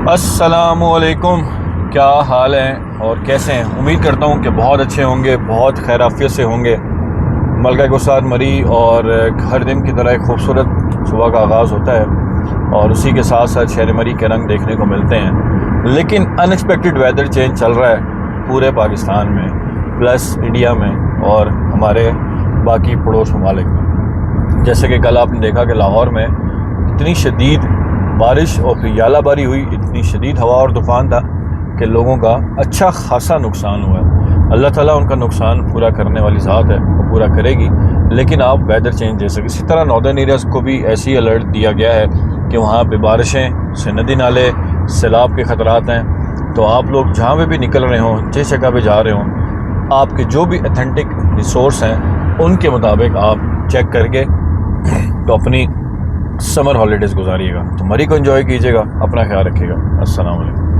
السلام علیکم، کیا حال ہیں اور کیسے ہیں؟ امید کرتا ہوں کہ بہت اچھے ہوں گے، بہت خیر عافیت سے ہوں گے۔ ملکہ گسار مری اور ہر دن کی طرح ایک خوبصورت صبح کا آغاز ہوتا ہے اور اسی کے ساتھ ساتھ شہر مری کے رنگ دیکھنے کو ملتے ہیں، لیکن ان ایکسپیکٹڈ ویدر چینج چل رہا ہے پورے پاکستان میں، پلس انڈیا میں اور ہمارے باقی پڑوس ممالک میں۔ جیسے کہ کل آپ نے دیکھا کہ لاہور میں اتنی شدید بارش اور پھر یالہ باری ہوئی، اتنی شدید ہوا اور طوفان تھا کہ لوگوں کا اچھا خاصا نقصان ہوا ہے۔ اللہ تعالیٰ ان کا نقصان پورا کرنے والی ذات ہے، وہ پورا کرے گی، لیکن آپ ویدر چینج جیسے اسی طرح ناردرن ایریاز کو بھی ایسی الرٹ دیا گیا ہے کہ وہاں پہ بارشیں سے ندی نالے سیلاب کے خطرات ہیں۔ تو آپ لوگ جہاں پہ بھی نکل رہے ہوں، جس جگہ پہ جا رہے ہوں، آپ کے جو بھی اتھینٹک ریسورس ہیں ان کے مطابق آپ چیک کر کے تو اپنی سمر ہالیڈیز گزاریے گا۔ تو مری کو انجوائے کیجیے گا، اپنا خیال رکھیے گا۔ السلام علیکم۔